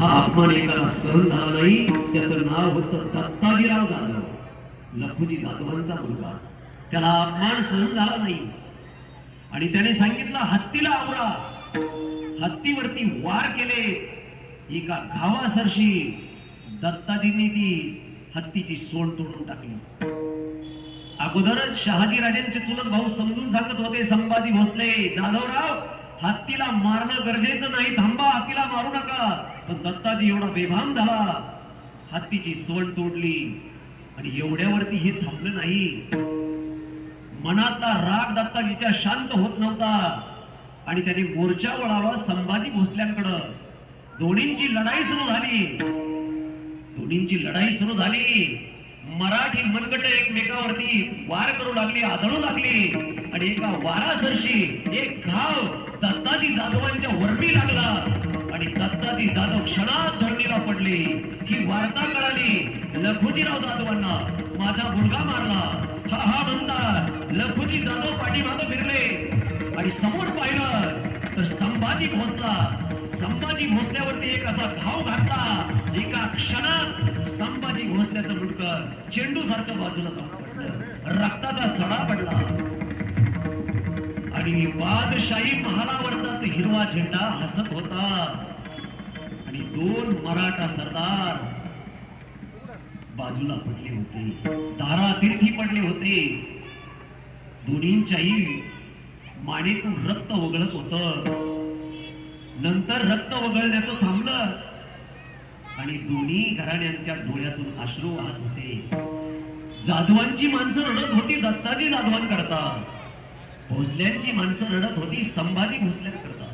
हा अपमान एकाला सहन झाला नाही. त्याचं नाव होतं दत्ताजीराव जाधव, लखुजी जाधवांचा मुलगा. त्याला अपमान सहन झाला नाही आणि त्याने सांगितलं हत्तीला आवरा. हत्तीवरती वार केले. एका घावासरशी दत्ताजींनी ती हत्तीची सोंड तोडून टाकली. अगोदरच शहाजी राजांचे चुलत भाऊ समजून सांगत होते संभाजी भोसले, जाधवराव हत्तीला मारणं गरजेचं नाही, थांबा, हत्तीला मारू नका. पण दत्ताजी एवढा बेभान झाला, हत्तीची सोंड तोडली. आणि एवढ्यावरती हे थांबलं नाही. मनातला राग दत्ताजीच्या शांत होत नव्हता आणि त्याने मोर्चा वळावा संभाजी भोसल्यांकडं. दोन्हींची लढाई सुरू झाली. मराठी मनगट एकमेकावरती वार करू लागली, आदळू लागली. आणि एका वारासरशी एक घाव दत्ताजी जाधवांच्या वर्मी लागला आणि दत्ताजी जाधव क्षणात धरणीला पडले. ही वार्ता कळाली लखुजीराव जाधवांना. माझा मुलगा मारला, हा म्हणता लखुजी जाधव पाठीमागे फिरले आणि समोर पाहिलं तर संभाजी भोसल्यावरती एक असा घाव घातला. एका क्षणात संभाजी भोसल्याचं मुंडकं चेंडू सारखं बाजूला जाऊन पडलं. रक्ताचा सडा पडला आणि बादशाही महालावरचा तो हिरवा झेंडा हसत होता. आणि दोन मराठा सरदार बाजूला पडले होते, दारातीर्थी पडले होते. दोन्हींच्याही मानेतून रक्त वगळत होतं. नंतर रक्त वगळण्याचं थांबलं आणि दोन्ही घराण्यांच्या डोळ्यातून अश्रू वाहत होते. जाधवांची माणसं रडत होती दत्ताजी जाधवांकरता, भोसल्यांची माणसं रडत होती संभाजी भोसल्यांकरता.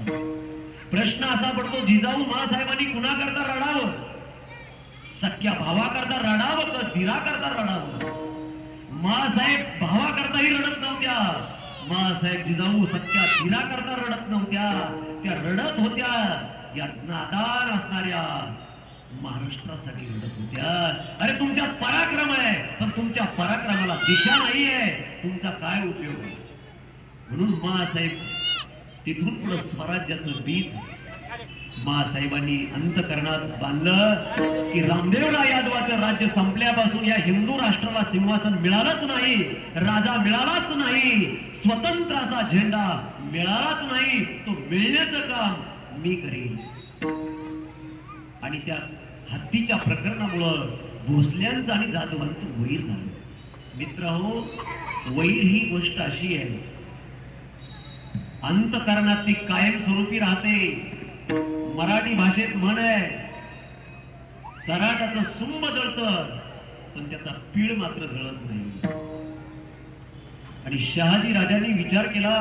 प्रश्न असा पडतो, जिजाऊ मासाहेबांनी कुणाकरता रडावं? सख्या भावाकरता रडावं का धीराकरता रडावं? मासाहेब भावाकरताही रडत नव्हत्या. मासाहेब जिजाऊ सख्या धीराकरता रडत नव्हत्या. त्या रडत होत्या या नादान असणाऱ्या महाराष्ट्रासाठी रडत होत्या. अरे तुमच्यात पराक्रम आहे, पण तुमच्या पराक्रमाला दिशा नाहीये, तुमचा काय उपयोग? म्हणून मासाहेब तिथून पुढे स्वराज्याचं बीज मासाहेबांनी अंतकरणात बांधलं की रामदेवराय यादवाचं राज्य संपल्यापासून या हिंदू राष्ट्राला सिंहासन मिळालंच नाही, राजा मिळालाच नाही, स्वतंत्राचा झेंडा मिळालाच नाही. तो मिळण्याचं काम मी करेन. आणि त्या हत्तीच्या प्रकरणामुळं भोसल्यांचं आणि जाधवांचं वैर झालं. मित्रहो, वैर ही गोष्ट अशी आहे, अंतकरणात ती कायमस्वरूपी राहते. मराठी भाषेत म्हण आहे, चराटाचं सुंब जळतं पण त्याचा पीळ मात्र जळत नाही. आणि शहाजी राजांनी विचार केला,